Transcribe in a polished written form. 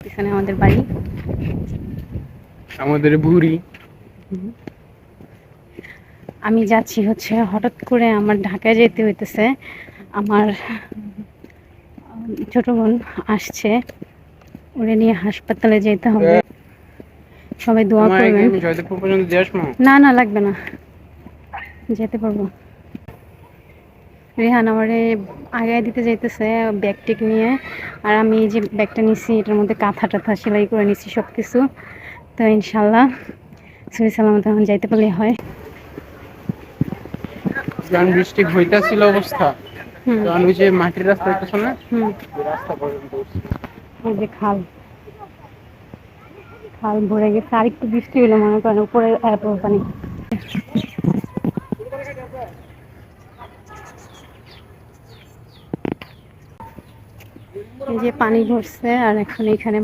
এখানে আমাদের বাড়ি, আমাদের বুড়ি। আমি যাচ্ছি হচ্ছে হঠাৎ করে আমার ঢাকায় যেতে হইতেছে। আমার ছোট বোন আসছে, ওরে নিয়ে হাসপাতালে যেতে হবে। সবাই দোয়া তোমার করবেন। আমি জয়দেবপুর পর্যন্ত দিয়ে আসবো। না না, লাগবে না, যেতে পারবো। রেহান আমারে আগায় দিতে যাইতেছে ব্যাগ টেক নিয়ে, আর আমি এই যে ব্যাগটা নিছি এটার মধ্যে কাঁথা টাথা সেলাই করে নিছি সব কিছু। তো ইনশাল্লাহ সহি সালামত এখন যাইতে পারলে হয়। যখন বৃষ্টি হইতাছিল অবস্থা, হুম তখন ওই যে মাটির রাস্তা দেখতেছো না, হুম। ওই রাস্তা পর্যন্ত উঠছি। ওই যে খাল, খাল ভরে গেছে। আর একটু বৃষ্টি হলে মনে করেন উপরে এত পানি। এই যে পানি ভরছে আর এখন এখানে